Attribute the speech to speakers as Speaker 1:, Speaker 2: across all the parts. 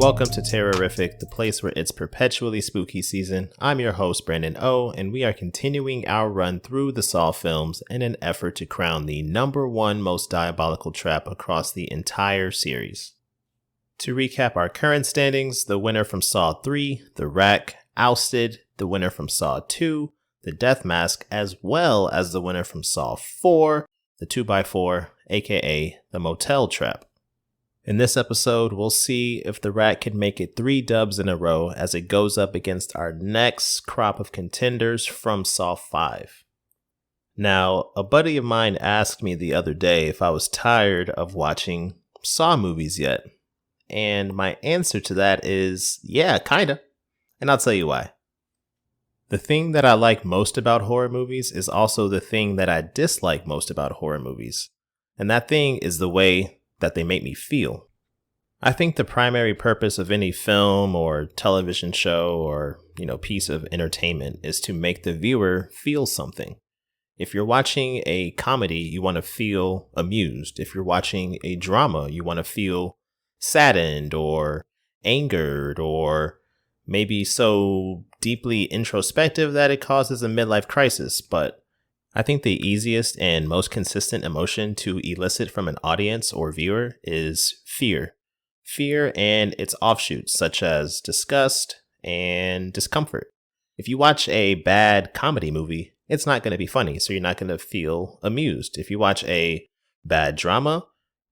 Speaker 1: Welcome to Terrorific, the place where it's perpetually spooky season. I'm your host, Brandon O, and we are continuing our run through the Saw films in an effort to crown the #1 most diabolical trap across the entire series. To recap our current standings, the winner from Saw 3, The Rack, ousted, the winner from Saw 2, The Death Mask, as well as the winner from Saw 4, the 2x4, aka the Motel Trap. In this episode, we'll see if The Rat can make it 3 dubs in a row as it goes up against our next crop of contenders from Saw 5. Now, a buddy of mine asked me the other day if I was tired of watching Saw movies yet. And my answer to that is, yeah, kinda. And I'll tell you why. The thing that I like most about horror movies is also the thing that I dislike most about horror movies. And that thing is the way that they make me feel. I think the primary purpose of any film or television show or, piece of entertainment is to make the viewer feel something. If you're watching a comedy, you want to feel amused. If you're watching a drama, you want to feel saddened or angered or maybe so deeply introspective that it causes a midlife crisis. But I think the easiest and most consistent emotion to elicit from an audience or viewer is fear. Fear and its offshoots, such as disgust and discomfort. If you watch a bad comedy movie, it's not going to be funny, so you're not going to feel amused. If you watch a bad drama,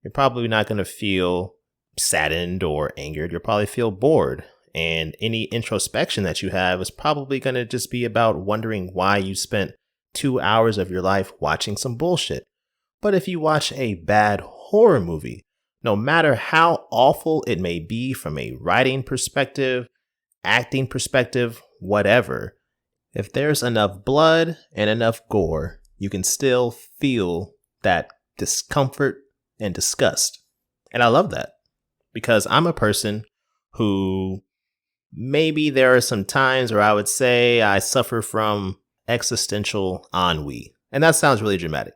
Speaker 1: you're probably not going to feel saddened or angered. You'll probably feel bored. And any introspection that you have is probably going to just be about wondering why you spent 2 hours of your life watching some bullshit. But if you watch a bad horror movie, no matter how awful it may be from a writing perspective, acting perspective, whatever, if there's enough blood and enough gore, you can still feel that discomfort and disgust. And I love that because I'm a person who maybe there are some times where I would say I suffer from existential ennui. And that sounds really dramatic.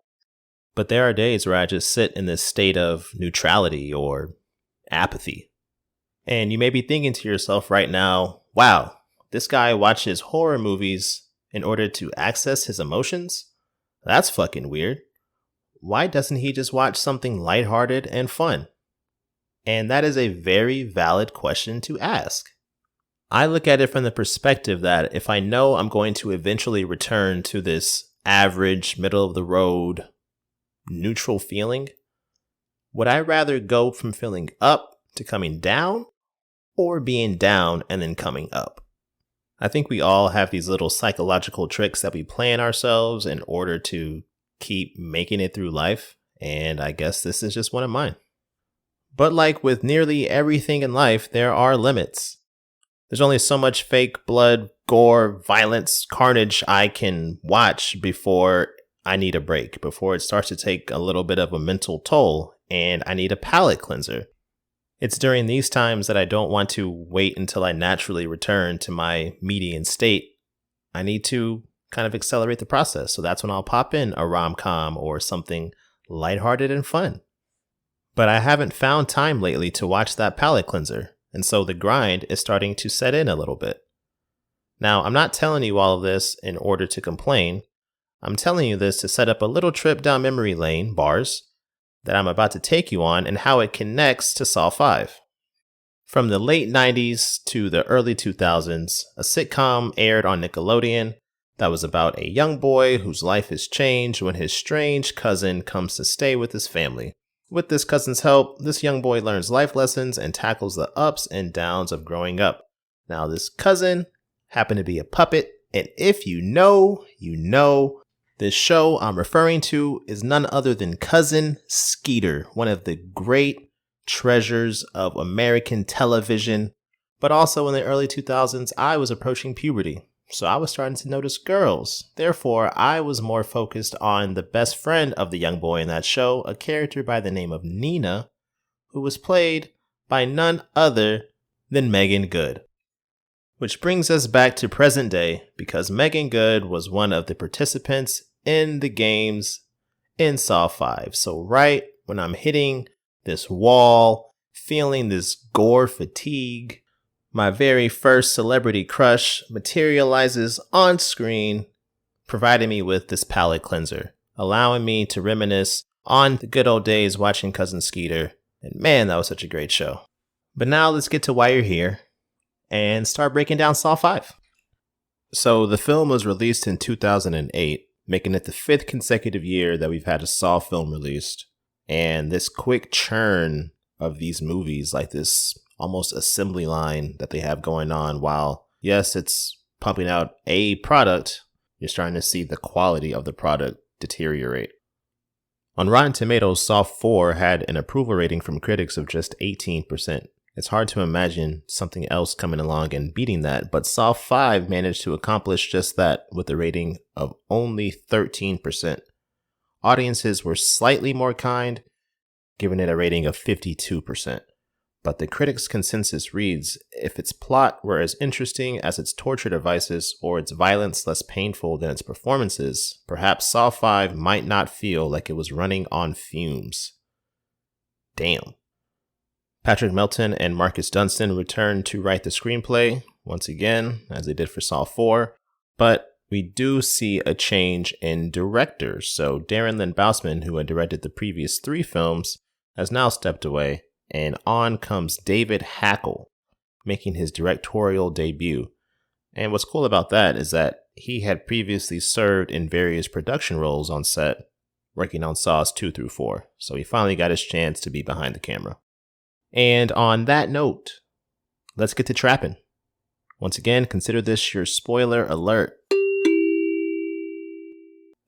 Speaker 1: But there are days where I just sit in this state of neutrality or apathy. And you may be thinking to yourself right now, wow, this guy watches horror movies in order to access his emotions? That's fucking weird. Why doesn't he just watch something lighthearted and fun? And that is a very valid question to ask. I look at it from the perspective that if I know I'm going to eventually return to this average, middle of the road, neutral feeling, would I rather go from feeling up to coming down or being down and then coming up? I think we all have these little psychological tricks that we play on ourselves in order to keep making it through life. And I guess this is just one of mine. But like with nearly everything in life, there are limits. There's only so much fake blood, gore, violence, carnage I can watch before I need a break, before it starts to take a little bit of a mental toll and I need a palate cleanser. It's during these times that I don't want to wait until I naturally return to my median state. I need to kind of accelerate the process. So that's when I'll pop in a rom-com or something lighthearted and fun. But I haven't found time lately to watch that palate cleanser. And so the grind is starting to set in a little bit. Now, I'm not telling you all of this in order to complain. I'm telling you this to set up a little trip down memory lane, bars, that I'm about to take you on and how it connects to Saw 5. From the late 90s to the early 2000s, a sitcom aired on Nickelodeon that was about a young boy whose life is changed when his strange cousin comes to stay with his family. With this cousin's help, this young boy learns life lessons and tackles the ups and downs of growing up. Now, this cousin happened to be a puppet, and if you know, you know. This show I'm referring to is none other than Cousin Skeeter, one of the great treasures of American television. But also in the early 2000s, I was approaching puberty. So I was starting to notice girls. Therefore, I was more focused on the best friend of the young boy in that show, a character by the name of Nina, who was played by none other than Meagan Good. Which brings us back to present day, because Meagan Good was one of the participants in the games in Saw 5. So right when I'm hitting this wall, feeling this gore fatigue. My very first celebrity crush materializes on screen, providing me with this palate cleanser, allowing me to reminisce on the good old days watching Cousin Skeeter. And man, that was such a great show. But now let's get to why you're here and start breaking down Saw 5. So the film was released in 2008, making it the 5th consecutive year that we've had a Saw film released. And this quick churn of these movies, like this almost assembly line that they have going on, while yes, it's pumping out a product, you're starting to see the quality of the product deteriorate. On Rotten Tomatoes, Saw 4 had an approval rating from critics of just 18%. It's hard to imagine something else coming along and beating that, but Saw 5 managed to accomplish just that with a rating of only 13%. Audiences were slightly more kind, giving it a rating of 52%. But the critics' consensus reads, if its plot were as interesting as its torture devices or its violence less painful than its performances, perhaps Saw 5 might not feel like it was running on fumes. Damn. Patrick Melton and Marcus Dunstan returned to write the screenplay, once again, as they did for Saw 4, but we do see a change in directors. So Darren Lynn Bousman, who had directed the previous 3 films, has now stepped away, and on comes David Hackle, making his directorial debut. And what's cool about that is that he had previously served in various production roles on set, working on Saws 2 through 4, so he finally got his chance to be behind the camera. And on that note, let's get to trapping. Once again, consider this your spoiler alert.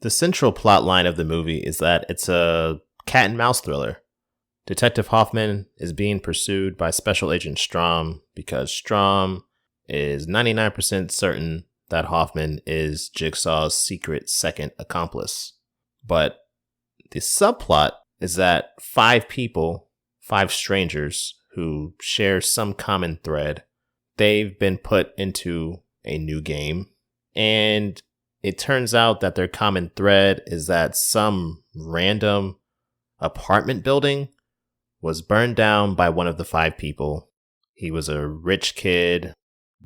Speaker 1: The central plot line of the movie is that it's a cat and mouse thriller. Detective Hoffman is being pursued by Special Agent Strom because Strom is 99% certain that Hoffman is Jigsaw's secret second accomplice. But the subplot is that 5 people, 5 strangers who share some common thread, they've been put into a new game. And it turns out that their common thread is that some random apartment building was burned down by one of the 5 people. He was a rich kid,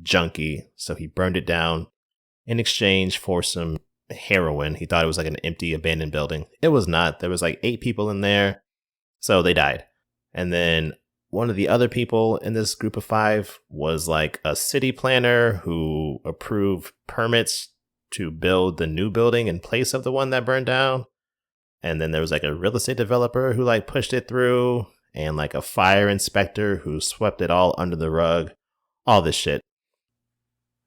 Speaker 1: junkie, so he burned it down in exchange for some heroin. He thought it was like an empty, abandoned building. It was not. There was like 8 people in there, so they died. And then one of the other people in this group of 5 was like a city planner who approved permits to build the new building in place of the one that burned down. And then there was like a real estate developer who like pushed it through, and like a fire inspector who swept it all under the rug, all this shit.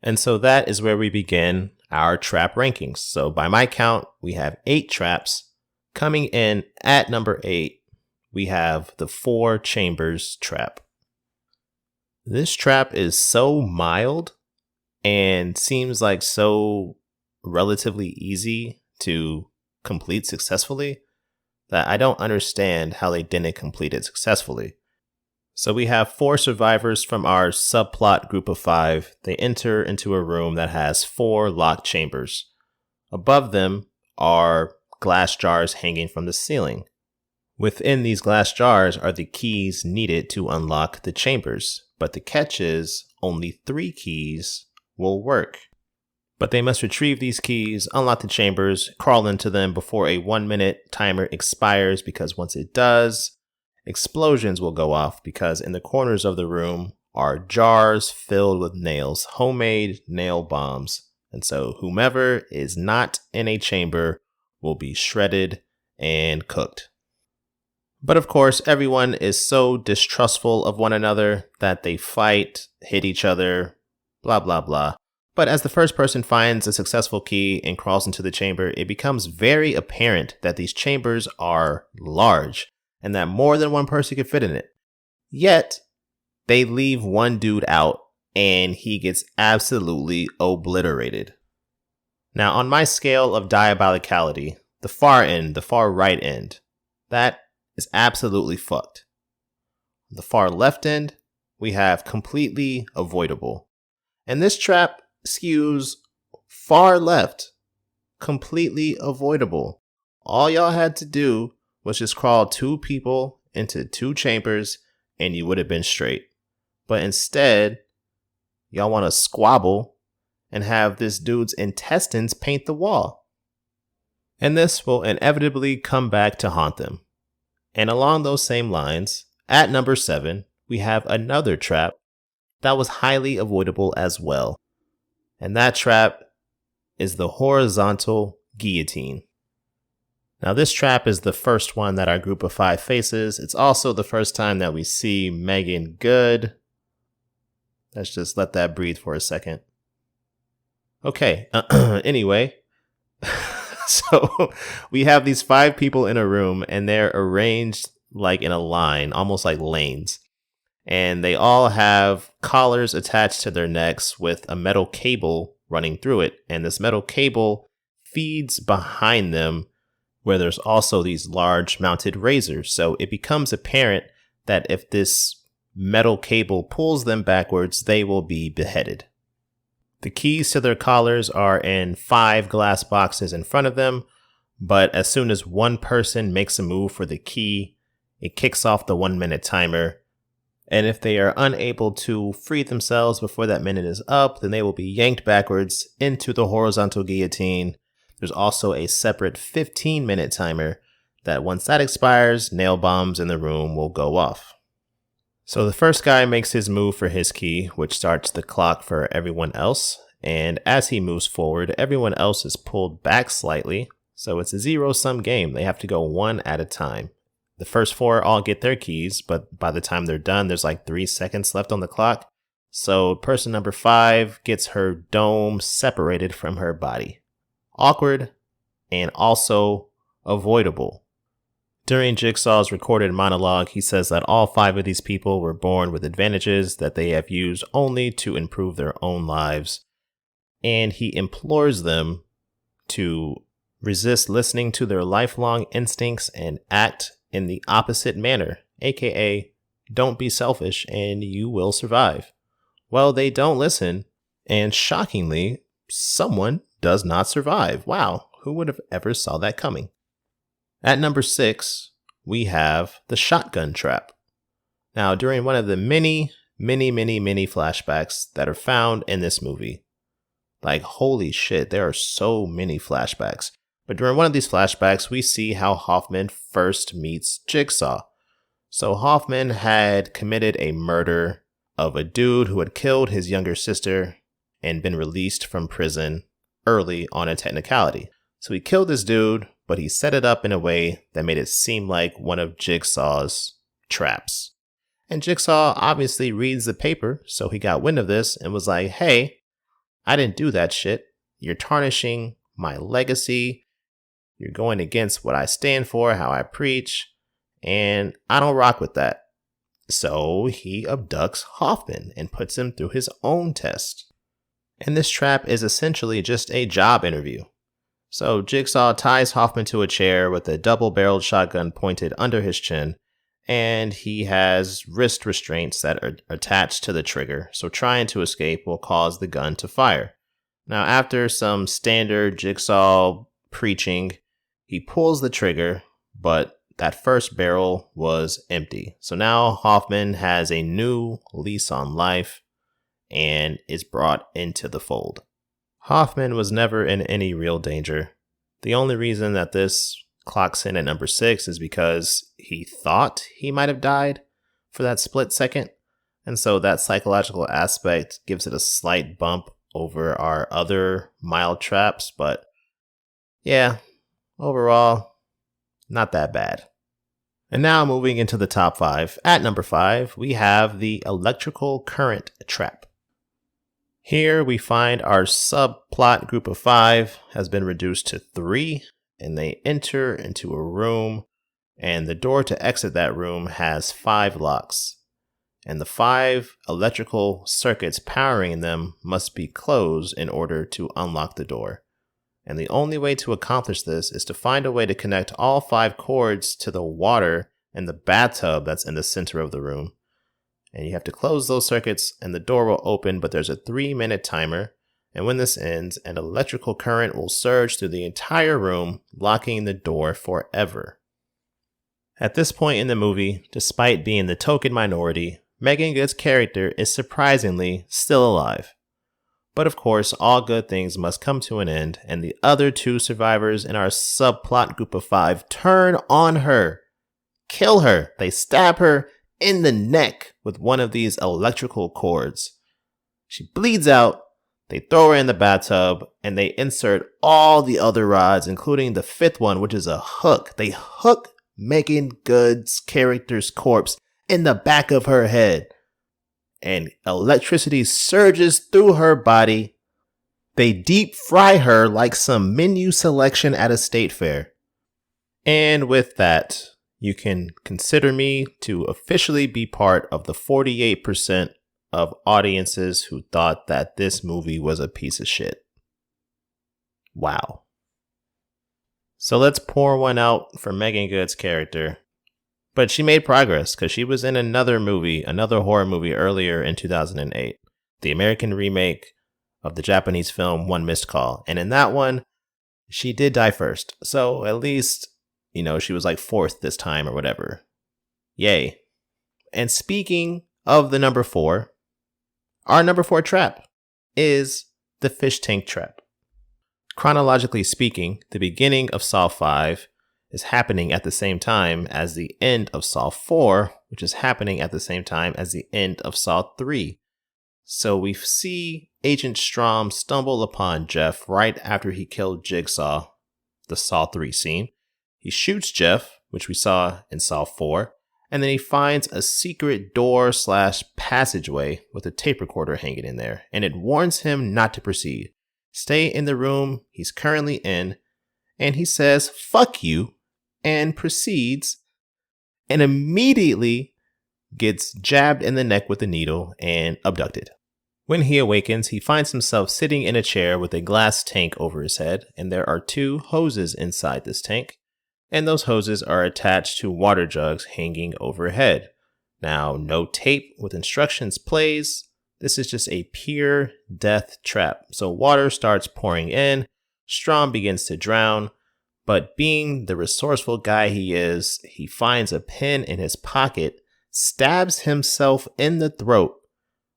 Speaker 1: And so that is where we begin our trap rankings. So by my count, we have 8 traps. Coming in at number 8, we have the 4 chambers trap. This trap is so mild and seems like so relatively easy to complete successfully that I don't understand how they didn't complete it successfully. So we have 4 survivors from our subplot group of 5. They enter into a room that has 4 locked chambers. Above them are glass jars hanging from the ceiling. Within these glass jars are the keys needed to unlock the chambers, but the catch is only 3 keys will work. But they must retrieve these keys, unlock the chambers, crawl into them before a 1-minute timer expires, because once it does, explosions will go off, because in the corners of the room are jars filled with nails, homemade nail bombs. And so whomever is not in a chamber will be shredded and cooked. But of course, everyone is so distrustful of one another that they fight, hit each other, blah, blah, blah. But as the first person finds a successful key and crawls into the chamber, it becomes very apparent that these chambers are large and that more than one person can fit in it. Yet, they leave one dude out and he gets absolutely obliterated. Now, on my scale of diabolicality, the far end, the far right end, that is absolutely fucked. The far left end, we have completely avoidable. And this trap skews far left, completely avoidable. All y'all had to do was just crawl 2 people into 2 chambers and you would have been straight. But instead, y'all want to squabble and have this dude's intestines paint the wall. And this will inevitably come back to haunt them. And along those same lines, at number 7, we have another trap that was highly avoidable as well. And that trap is the horizontal guillotine. Now, this trap is the first one that our group of 5 faces. It's also the first time that we see Meagan good. Let's just let that breathe for a second. Okay, anyway. So we have these 5 people in a room, and they're arranged like in a line, almost like lanes. And they all have collars attached to their necks with a metal cable running through it. And this metal cable feeds behind them, where there's also these large mounted razors. So it becomes apparent that if this metal cable pulls them backwards, they will be beheaded. The keys to their collars are in 5 glass boxes in front of them, but as soon as one person makes a move for the key, it kicks off the 1-minute timer. And if they are unable to free themselves before that minute is up, then they will be yanked backwards into the horizontal guillotine. There's also a separate 15-minute timer that once that expires, nail bombs in the room will go off. So the first guy makes his move for his key, which starts the clock for everyone else. And as he moves forward, everyone else is pulled back slightly. So it's a zero-sum game. They have to go one at a time. The first 4 all get their keys, but by the time they're done, there's like 3 seconds left on the clock. So person number 5 gets her dome separated from her body. Awkward and also avoidable. During Jigsaw's recorded monologue, he says that all 5 of these people were born with advantages that they have used only to improve their own lives. And he implores them to resist listening to their lifelong instincts and act in the opposite manner, aka don't be selfish and you will survive. Well, they don't listen, and shockingly, someone does not survive. Wow, who would have ever saw that coming? At number 6, we have the shotgun trap. Now, during one of the many flashbacks that are found in this movie, like holy shit, there are so many flashbacks. But during one of these flashbacks, we see how Hoffman first meets Jigsaw. So Hoffman had committed a murder of a dude who had killed his younger sister and been released from prison early on a technicality. So he killed this dude, but he set it up in a way that made it seem like one of Jigsaw's traps. And Jigsaw obviously reads the paper, so he got wind of this and was like, hey, I didn't do that shit. You're tarnishing my legacy. You're going against what I stand for, how I preach, and I don't rock with that. So he abducts Hoffman and puts him through his own test. And this trap is essentially just a job interview. So Jigsaw ties Hoffman to a chair with a double-barreled shotgun pointed under his chin, and he has wrist restraints that are attached to the trigger, so trying to escape will cause the gun to fire. Now, after some standard Jigsaw preaching, he pulls the trigger, but that first barrel was empty. So now Hoffman has a new lease on life and is brought into the fold. Hoffman was never in any real danger. The only reason that this clocks in at number 6 is because he thought he might have died for that split second. And so that psychological aspect gives it a slight bump over our other mild traps. But yeah, overall, not that bad. And now moving into the top 5. At number 5, we have the electrical current trap. Here we find our subplot group of 5 has been reduced to 3, and they enter into a room, and the door to exit that room has 5 locks. And the 5 electrical circuits powering them must be closed in order to unlock the door. And the only way to accomplish this is to find a way to connect all 5 cords to the water in the bathtub that's in the center of the room. And you have to close those circuits and the door will open, but there's a 3-minute timer. And when this ends, an electrical current will surge through the entire room, locking the door forever. At this point in the movie, despite being the token minority, Meagan Good's character is surprisingly still alive. But of course, all good things must come to an end, and the other two survivors in our subplot group of 5 turn on her, kill her. They stab her in the neck with one of these electrical cords. She bleeds out. They throw her in the bathtub, and they insert all the other rods, including the 5th one, which is a hook. They hook Meagan Good's character's corpse in the back of her head, and electricity surges through her body. They deep fry her like some menu selection at a state fair. And with that, you can consider me to officially be part of the 48% of audiences who thought that this movie was a piece of shit. Wow. So let's pour one out for Meagan Good's character. But she made progress because she was in another horror movie earlier in 2008, the American remake of the Japanese film One Missed Call. And in that one, she did die first. So at least, she was like 4th this time or whatever. Yay. And speaking of the number 4, our number 4 trap is the fish tank trap. Chronologically speaking, the beginning of Saw 5 is happening at the same time as the end of Saw 4, which is happening at the same time as the end of Saw 3. So we see Agent Strom stumble upon Jeff right after he killed Jigsaw, the Saw 3 scene. He shoots Jeff, which we saw in Saw 4, and then he finds a secret door/passageway with a tape recorder hanging in there, and it warns him not to proceed. Stay in the room he's currently in, and he says, "Fuck you," and proceeds, and immediately gets jabbed in the neck with a needle and abducted. When he awakens, he finds himself sitting in a chair with a glass tank over his head, and there are 2 hoses inside this tank, and those hoses are attached to water jugs hanging overhead. Now, no tape with instructions plays. This is just a pure death trap. So water starts pouring in, Strom begins to drown, but being the resourceful guy he is, he finds a pen in his pocket, stabs himself in the throat,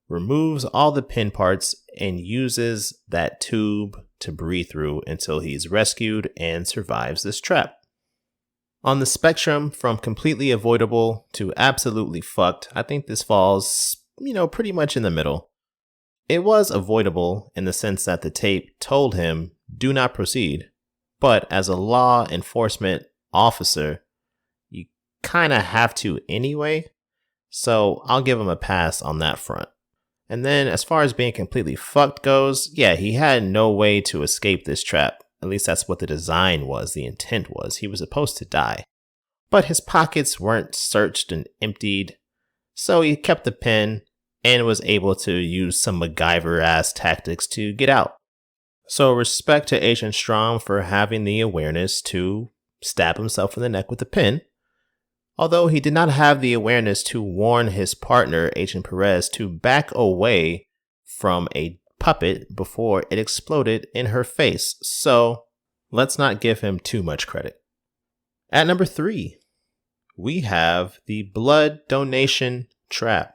Speaker 1: removes all the pin parts, and uses that tube to breathe through until he's rescued and survives this trap. On the spectrum from completely avoidable to absolutely fucked, I think this falls, pretty much in the middle. It was avoidable in the sense that the tape told him, do not proceed. But as a law enforcement officer, you kind of have to anyway. So I'll give him a pass on that front. And then as far as being completely fucked goes, yeah, he had no way to escape this trap. At least that's what the design was, the intent was. He was supposed to die. But his pockets weren't searched and emptied, so he kept the pen and was able to use some MacGyver-ass tactics to get out. So respect to Agent Strom for having the awareness to stab himself in the neck with a pen, although he did not have the awareness to warn his partner, Agent Perez, to back away from a puppet before it exploded in her face. So let's not give him too much credit. At number 3, we have the blood donation trap.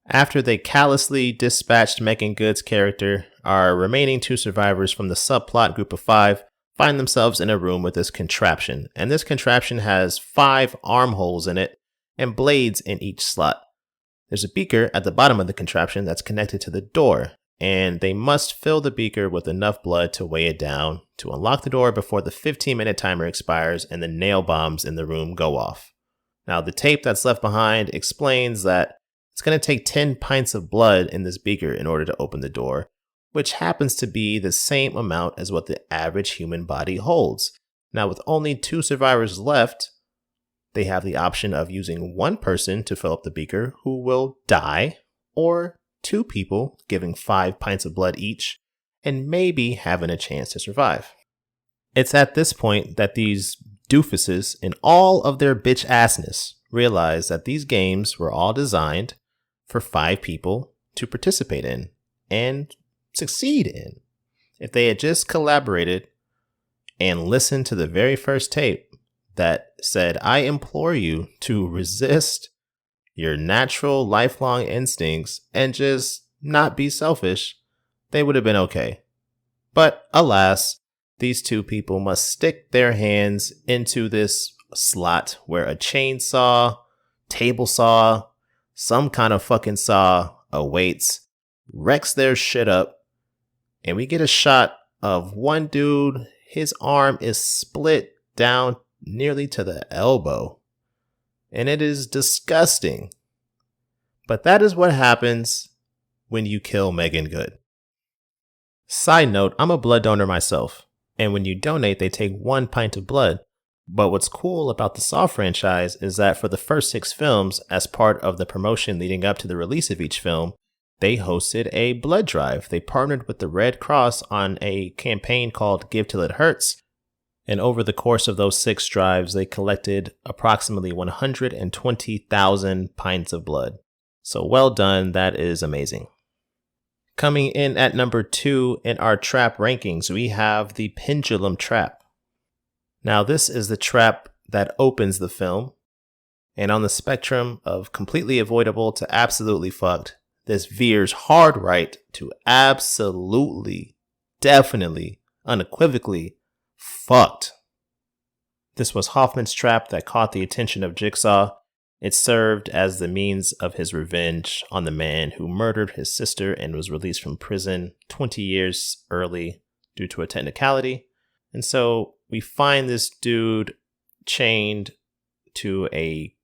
Speaker 1: After they callously dispatched Meagan Good's character, our remaining 2 survivors from the subplot group of 5 find themselves in a room with this contraption. And this contraption has 5 armholes in it and blades in each slot. There's a beaker at the bottom of the contraption that's connected to the door, and they must fill the beaker with enough blood to weigh it down to unlock the door before the 15-minute timer expires and the nail bombs in the room go off. Now, the tape that's left behind explains that it's going to take 10 pints of blood in this beaker in order to open the door, which happens to be the same amount as what the average human body holds. Now, with only 2 survivors left, they have the option of using 1 person to fill up the beaker who will die, or 2 people giving 5 pints of blood each and maybe having a chance to survive. It's at this point that these doofuses, in all of their bitch assness, realize that these games were all designed for 5 people to participate in and succeed in. If they had just collaborated and listened to the very first tape, that said, I implore you to resist your natural lifelong instincts and just not be selfish, they would have been okay. But alas, these two people must stick their hands into this slot where a chainsaw, table saw, some kind of fucking saw awaits, wrecks their shit up, and we get a shot of one dude, his arm is split down nearly to the elbow. And it is disgusting. But that is what happens when you kill Meagan Good. Side note, I'm a blood donor myself. And when you donate, they take 1 pint of blood. But what's cool about the Saw franchise is that for the first 6 films, as part of the promotion leading up to the release of each film, they hosted a blood drive. They partnered with the Red Cross on a campaign called Give Till It Hurts. And over the course of those 6 drives, they collected approximately 120,000 pints of blood. So well done. That is amazing. Coming in at number 2 in our trap rankings, we have the pendulum trap. Now, this is the trap that opens the film. And on the spectrum of completely avoidable to absolutely fucked, this veers hard right to absolutely, definitely, unequivocally fucked. This was Hoffman's trap that caught the attention of Jigsaw. It served as the means of his revenge on the man who murdered his sister and was released from prison 20 years early due to a technicality. And so we find this dude chained to a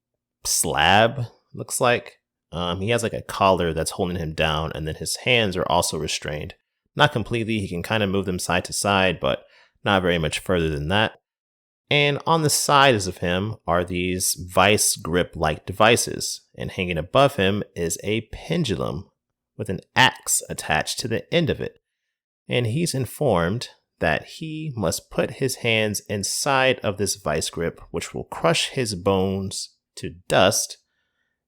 Speaker 1: slab, looks like. He has like a collar that's holding him down, and then his hands are also restrained. Not completely, he can kind of move them side to side, but not very much further than that. And on the sides of him are these vice grip-like devices, and hanging above him is a pendulum with an axe attached to the end of it. And he's informed that he must put his hands inside of this vice grip, which will crush his bones to dust,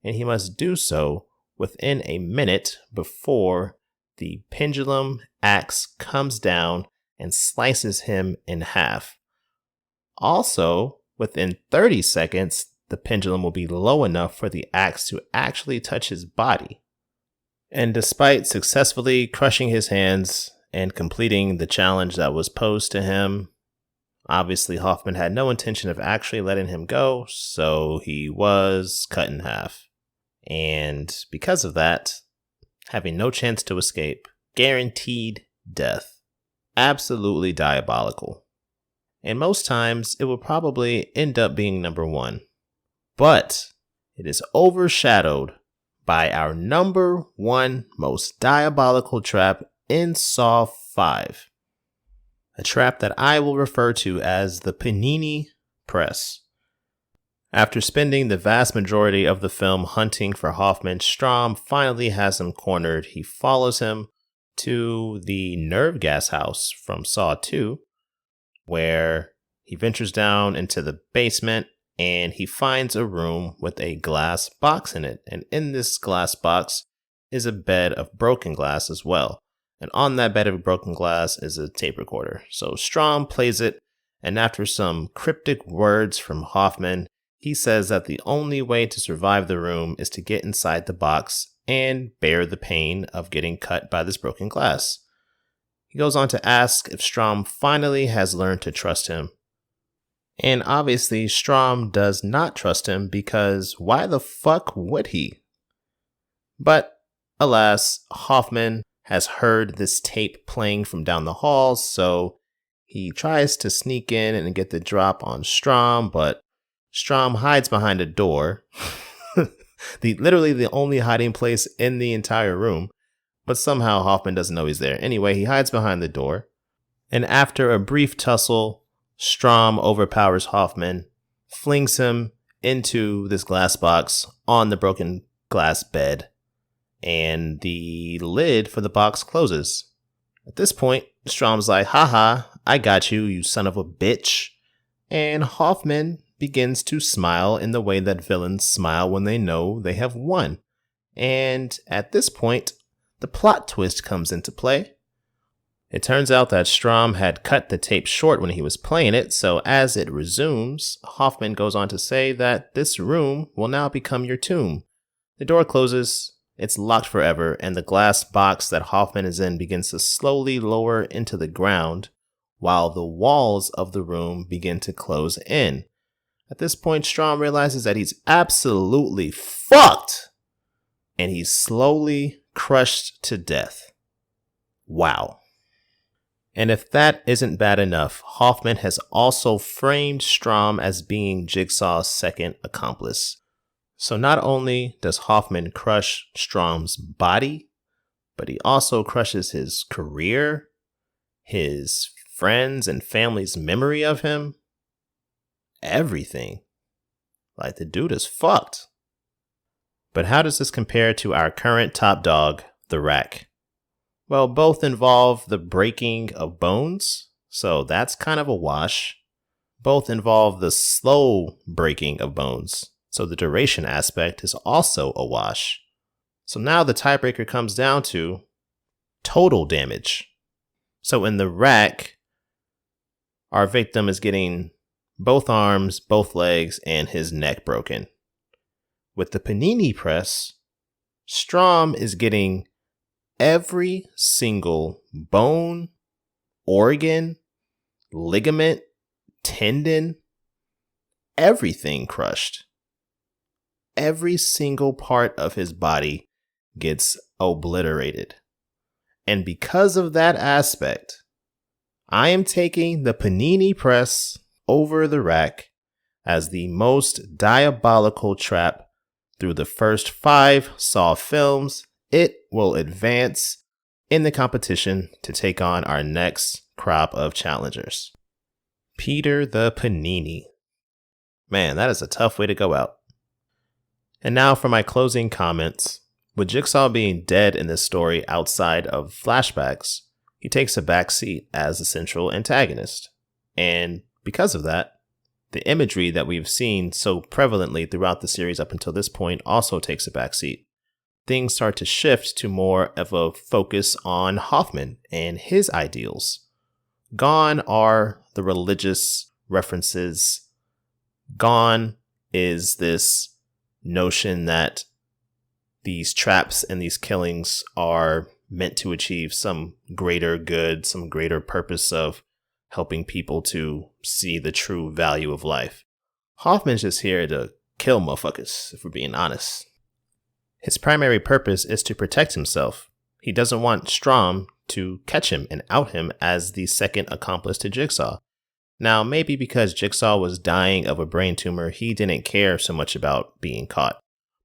Speaker 1: and he must do so within a minute before the pendulum axe comes down and slices him in half. Also, within 30 seconds, the pendulum will be low enough for the axe to actually touch his body. And despite successfully crushing his hands and completing the challenge that was posed to him, obviously Hoffman had no intention of actually letting him go, so he was cut in half. And because of that, having no chance to escape, guaranteed death. Absolutely diabolical. And most times, it will probably end up being number 1. But it is overshadowed by our number 1 most diabolical trap in Saw 5. A trap that I will refer to as the Panini Press. After spending the vast majority of the film hunting for Hoffman, Strahm finally has him cornered. He follows him to the nerve gas house from Saw 2, where he ventures down into the basement and he finds a room with a glass box in it. And in this glass box is a bed of broken glass as well. And on that bed of broken glass is a tape recorder. So Strahm plays it, and after some cryptic words from Hoffman, he says that the only way to survive the room is to get inside the box and bear the pain of getting cut by this broken glass. He goes on to ask if Strahm finally has learned to trust him. And obviously, Strahm does not trust him because why the fuck would he? But alas, Hoffman has heard this tape playing from down the hall, so he tries to sneak in and get the drop on Strahm, but Strahm hides behind a door, literally the only hiding place in the entire room. But somehow Hoffman doesn't know he's there. Anyway, he hides behind the door. And after a brief tussle, Strahm overpowers Hoffman, flings him into this glass box on the broken glass bed, and the lid for the box closes. At this point, Strahm's like, haha, I got you, you son of a bitch. And Hoffman begins to smile in the way that villains smile when they know they have won. And at this point, the plot twist comes into play. It turns out that Strom had cut the tape short when he was playing it, so as it resumes, Hoffman goes on to say that this room will now become your tomb. The door closes, it's locked forever, and the glass box that Hoffman is in begins to slowly lower into the ground, while the walls of the room begin to close in. At this point, Strom realizes that he's absolutely fucked, and he's slowly crushed to death. Wow. And if that isn't bad enough, Hoffman has also framed Strom as being Jigsaw's second accomplice. So not only does Hoffman crush Strom's body, but he also crushes his career, his friends and family's memory of him, everything. Like, the dude is fucked. But how does this compare to our current top dog, the Rack? Well, both involve the breaking of bones, so that's kind of a wash. Both involve the slow breaking of bones, so the duration aspect is also a wash. So now the tiebreaker comes down to total damage. So in the Rack, our victim is getting both arms, both legs, and his neck broken. With the panini press, Strom is getting every single bone, organ, ligament, tendon, everything crushed. Every single part of his body gets obliterated. And because of that aspect, I am taking the panini press over the Rack as the most diabolical trap through the first 5 Saw films. It will advance in the competition to take on our next crop of challengers. Peter the Panini. Man, that is a tough way to go out. And now for my closing comments. With Jigsaw being dead in this story outside of flashbacks, he takes a back seat as the central antagonist. And because of that, the imagery that we've seen so prevalently throughout the series up until this point also takes a back seat. Things start to shift to more of a focus on Hoffman and his ideals. Gone are the religious references. Gone is this notion that these traps and these killings are meant to achieve some greater good, some greater purpose of helping people to see the true value of life. Hoffman's just here to kill motherfuckers, if we're being honest. His primary purpose is to protect himself. He doesn't want Strom to catch him and out him as the second accomplice to Jigsaw. Now, maybe because Jigsaw was dying of a brain tumor, he didn't care so much about being caught.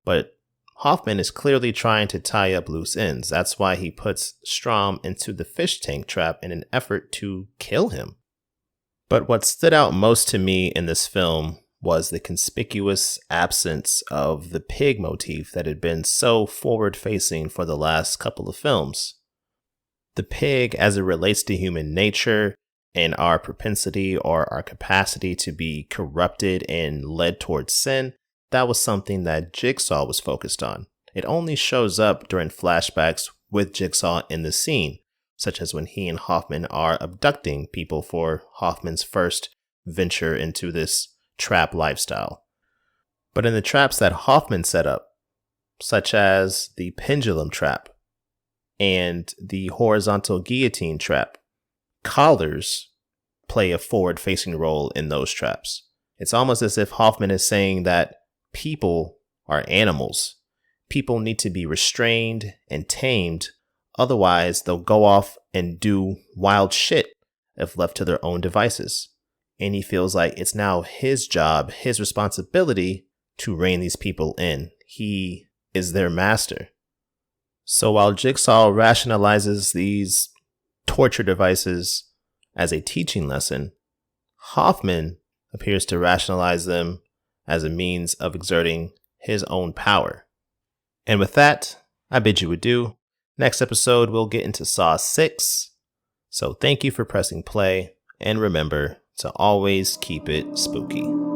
Speaker 1: But Hoffman is clearly trying to tie up loose ends. That's why he puts Strom into the fish tank trap in an effort to kill him. But what stood out most to me in this film was the conspicuous absence of the pig motif that had been so forward-facing for the last couple of films. The pig, as it relates to human nature and our propensity or our capacity to be corrupted and led towards sin, that was something that Jigsaw was focused on. It only shows up during flashbacks with Jigsaw in the scene, such as when he and Hoffman are abducting people for Hoffman's first venture into this trap lifestyle. But in the traps that Hoffman set up, such as the pendulum trap and the horizontal guillotine trap, collars play a forward-facing role in those traps. It's almost as if Hoffman is saying that people are animals. People need to be restrained and tamed, otherwise they'll go off and do wild shit if left to their own devices. And he feels like it's now his job, his responsibility to rein these people in. He is their master. So while Jigsaw rationalizes these torture devices as a teaching lesson, Hoffman appears to rationalize them as a means of exerting his own power. And with that, I bid you adieu. Next episode, we'll get into Saw 6. So thank you for pressing play, and remember to always keep it spooky.